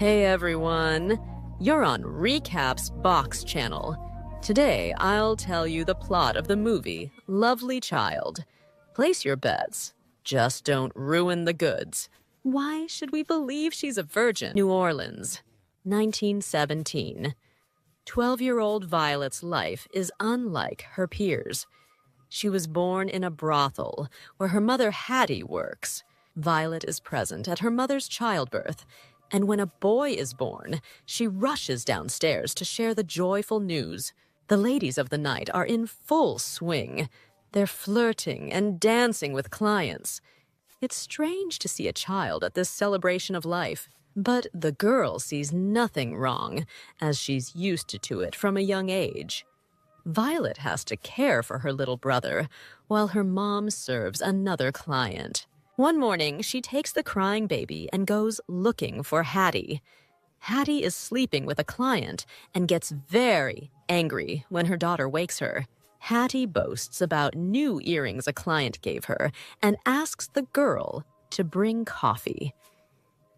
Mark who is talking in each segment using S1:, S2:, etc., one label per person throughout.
S1: Hey everyone, you're on Recap's Box channel. Today, I'll tell you the plot of the movie, Lovely Child. Place your bets. Just don't ruin the goods. Why should we believe she's a virgin? New Orleans, 1917. 12-year-old Violet's life is unlike her peers. She was born in a brothel where her mother Hattie works. Violet is present at her mother's childbirth, and when a boy is born, she rushes downstairs to share the joyful news. The ladies of the night are in full swing. They're flirting and dancing with clients. It's strange to see a child at this celebration of life, but the girl sees nothing wrong, as she's used to it from a young age. Violet has to care for her little brother, while her mom serves another client. One morning, she takes the crying baby and goes looking for Hattie. Hattie is sleeping with a client and gets very angry when her daughter wakes her. Hattie boasts about new earrings a client gave her and asks the girl to bring coffee.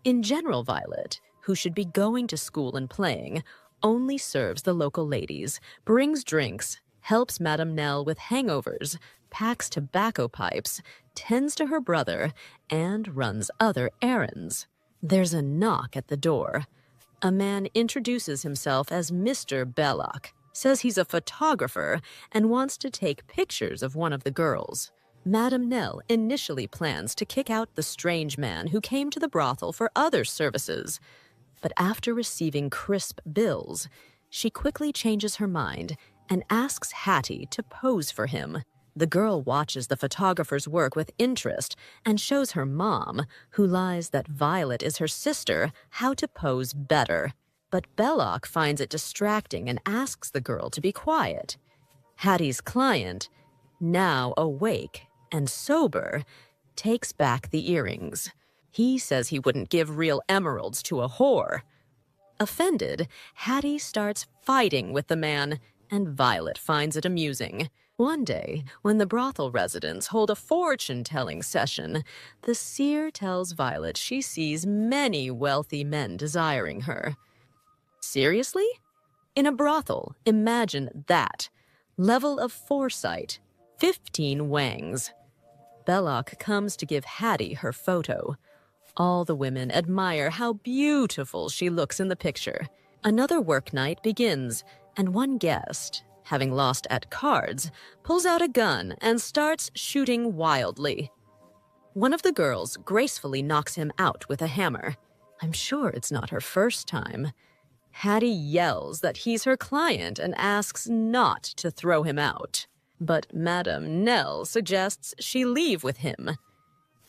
S1: In general, Violet, who should be going to school and playing, only serves the local ladies, brings drinks, helps Madame Nell with hangovers, packs tobacco pipes, tends to her brother, and runs other errands. There's a knock at the door. A man introduces himself as Mr. Belloc, says he's a photographer, and wants to take pictures of one of the girls. Madame Nell initially plans to kick out the strange man who came to the brothel for other services. But after receiving crisp bills, she quickly changes her mind and asks Hattie to pose for him. The girl watches the photographer's work with interest and shows her mom, who lies that Violet is her sister, how to pose better. But Belloc finds it distracting and asks the girl to be quiet. Hattie's client, now awake and sober, takes back the earrings. He says he wouldn't give real emeralds to a whore. Offended, Hattie starts fighting with the man, and Violet finds it amusing. One day, when the brothel residents hold a fortune-telling session, the seer tells Violet she sees many wealthy men desiring her. Seriously? In a brothel, imagine that. Level of foresight, 15 wangs. Belloc comes to give Hattie her photo. All the women admire how beautiful she looks in the picture. Another work night begins, and one guest, having lost at cards, pulls out a gun and starts shooting wildly. One of the girls gracefully knocks him out with a hammer. I'm sure it's not her first time. Hattie yells that he's her client and asks not to throw him out. But Madame Nell suggests she leave with him.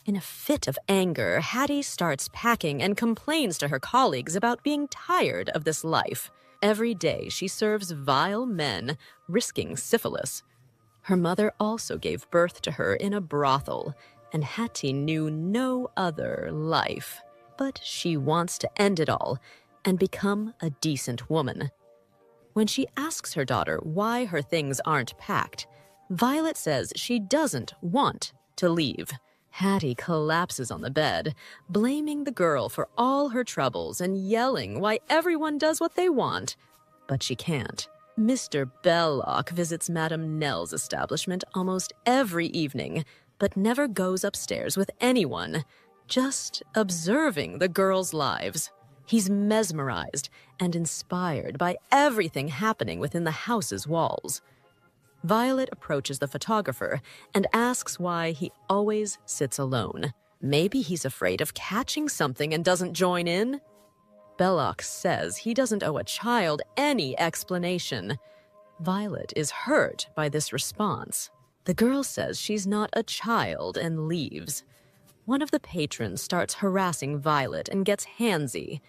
S1: In a fit of anger, Hattie starts packing and complains to her colleagues about being tired of this life. Every day she serves vile men, risking syphilis. Her mother also gave birth to her in a brothel, and Hattie knew no other life. But she wants to end it all and become a decent woman. When she asks her daughter why her things aren't packed, Violet says she doesn't want to leave. Hattie collapses on the bed, blaming the girl for all her troubles and yelling why everyone does what they want. But she can't. Mr. Belloc visits Madame Nell's establishment almost every evening, but never goes upstairs with anyone, just observing the girls' lives. He's mesmerized and inspired by everything happening within the house's walls. Violet approaches the photographer and asks why he always sits alone. Maybe he's afraid of catching something and doesn't join in? Belloc says he doesn't owe a child any explanation. Violet is hurt by this response. The girl says she's not a child and leaves. One of the patrons starts harassing Violet and gets handsy,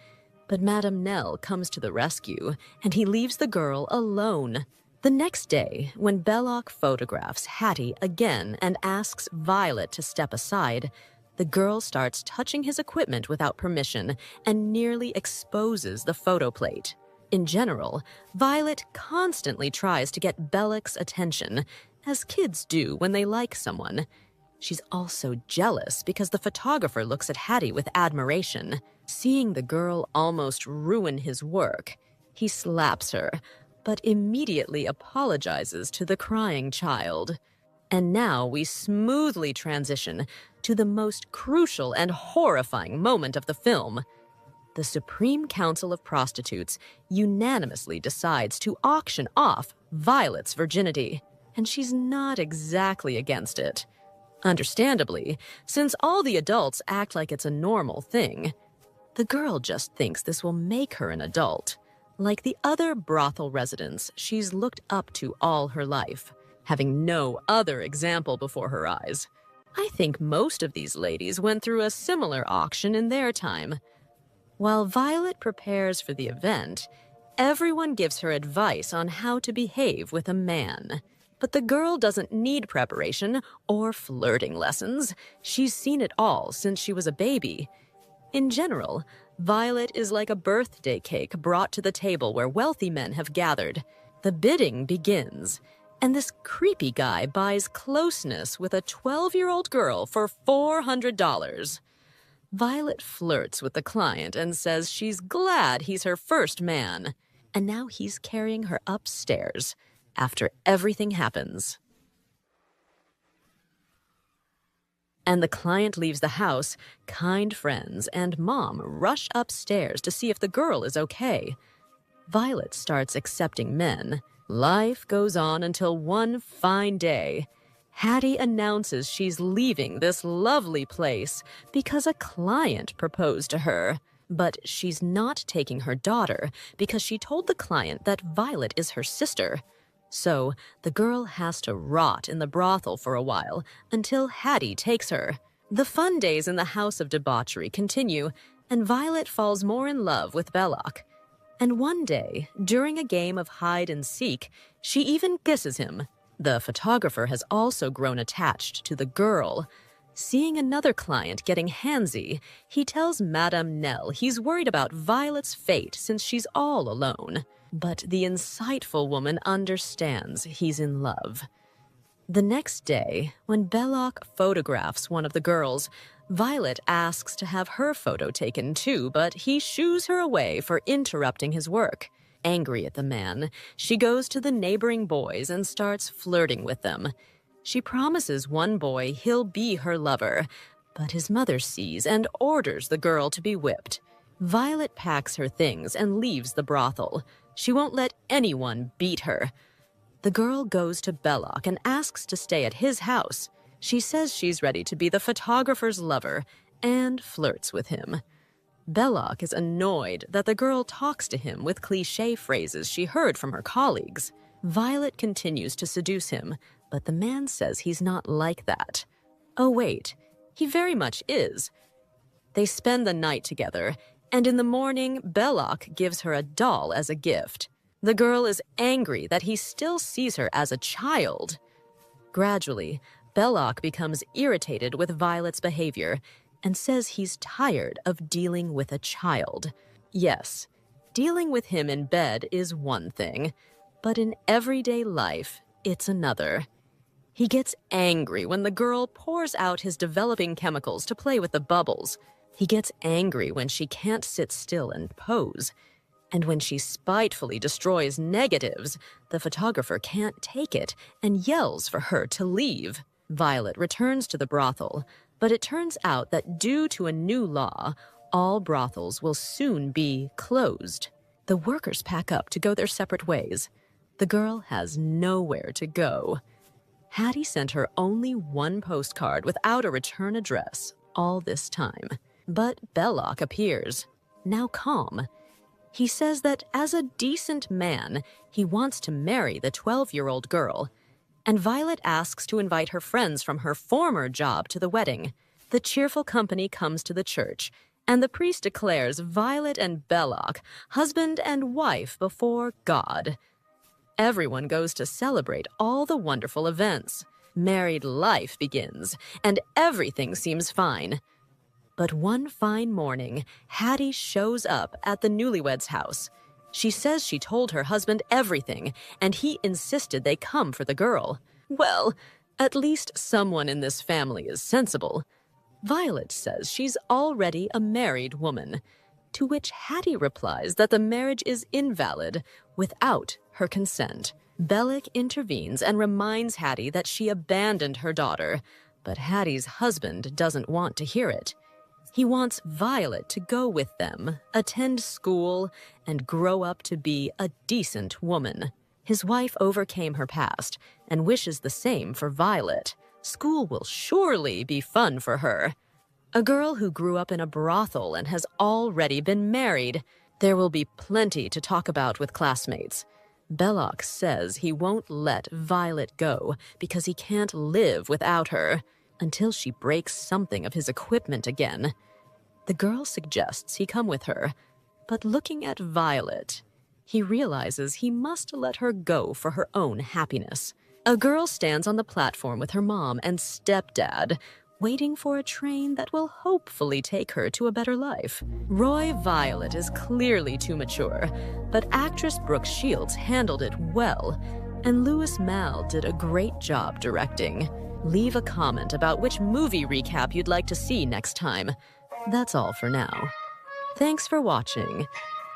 S1: but Madame Nell comes to the rescue and he leaves the girl alone. The next day, when Belloc photographs Hattie again and asks Violet to step aside, the girl starts touching his equipment without permission and nearly exposes the photo plate. In general, Violet constantly tries to get Belloc's attention, as kids do when they like someone. She's also jealous because the photographer looks at Hattie with admiration. Seeing the girl almost ruin his work, he slaps her, but immediately apologizes to the crying child. And now we smoothly transition to the most crucial and horrifying moment of the film. The Supreme Council of Prostitutes unanimously decides to auction off Violet's virginity, and she's not exactly against it. Understandably, since all the adults act like it's a normal thing. The girl just thinks this will make her an adult, like the other brothel residents she's looked up to all her life, having no other example before her eyes. I think most of these ladies went through a similar auction in their time. While Violet prepares for the event, everyone gives her advice on how to behave with a man. But the girl doesn't need preparation or flirting lessons. She's seen it all since she was a baby. In general, Violet is like a birthday cake brought to the table where wealthy men have gathered. The bidding begins, and this creepy guy buys closeness with a 12-year-old girl for $400. Violet flirts with the client and says she's glad he's her first man, and now he's carrying her upstairs after everything happens. And the client leaves the house, kind friends and Mom rush upstairs to see if the girl is okay. Violet starts accepting men. Life goes on until one fine day. Hattie announces she's leaving this lovely place because a client proposed to her. But she's not taking her daughter because she told the client that Violet is her sister. So the girl has to rot in the brothel for a while until Hattie takes her. The fun days in the house of debauchery continue, and Violet falls more in love with Belloc. And one day, during a game of hide and seek, she even kisses him. The photographer has also grown attached to the girl. Seeing another client getting handsy, he tells Madame Nell he's worried about Violet's fate since she's all alone. But the insightful woman understands he's in love. The next day, when Belloc photographs one of the girls, Violet asks to have her photo taken too, but he shoos her away for interrupting his work. Angry at the man, she goes to the neighboring boys and starts flirting with them. She promises one boy he'll be her lover, but his mother sees and orders the girl to be whipped. Violet packs her things and leaves the brothel. She won't let anyone beat her. The girl goes to Belloc and asks to stay at his house. She says she's ready to be the photographer's lover and flirts with him. Belloc is annoyed that the girl talks to him with cliché phrases she heard from her colleagues. Violet continues to seduce him, but the man says he's not like that. Oh wait, he very much is. They spend the night together, and in the morning, Belloc gives her a doll as a gift. The girl is angry that he still sees her as a child. Gradually, Belloc becomes irritated with Violet's behavior and says he's tired of dealing with a child. Yes, dealing with him in bed is one thing, but in everyday life, it's another. He gets angry when the girl pours out his developing chemicals to play with the bubbles. He gets angry when she can't sit still and pose. And when she spitefully destroys negatives, the photographer can't take it and yells for her to leave. Violet returns to the brothel, but it turns out that due to a new law, all brothels will soon be closed. The workers pack up to go their separate ways. The girl has nowhere to go. Hattie sent her only one postcard without a return address all this time. But Belloc appears, now calm. He says that as a decent man, he wants to marry the 12-year-old girl, and Violet asks to invite her friends from her former job to the wedding. The cheerful company comes to the church, and the priest declares Violet and Belloc husband and wife before God. Everyone goes to celebrate all the wonderful events. Married life begins, and everything seems fine. But one fine morning, Hattie shows up at the newlyweds' house. She says she told her husband everything, and he insisted they come for the girl. Well, at least someone in this family is sensible. Violet says she's already a married woman, to which Hattie replies that the marriage is invalid without her consent. Bellick intervenes and reminds Hattie that she abandoned her daughter, but Hattie's husband doesn't want to hear it. He wants Violet to go with them, attend school, and grow up to be a decent woman. His wife overcame her past and wishes the same for Violet. School will surely be fun for her. A girl who grew up in a brothel and has already been married. There will be plenty to talk about with classmates. Belloc says he won't let Violet go because he can't live without her until she breaks something of his equipment again. The girl suggests he come with her, but looking at Violet, he realizes he must let her go for her own happiness. A girl stands on the platform with her mom and stepdad, waiting for a train that will hopefully take her to a better life. Roy Violet is clearly too mature, but actress Brooke Shields handled it well, and Louis Mal did a great job directing. Leave a comment about which movie recap you'd like to see next time. That's all for now. Thanks for watching,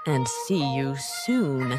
S1: and see you soon.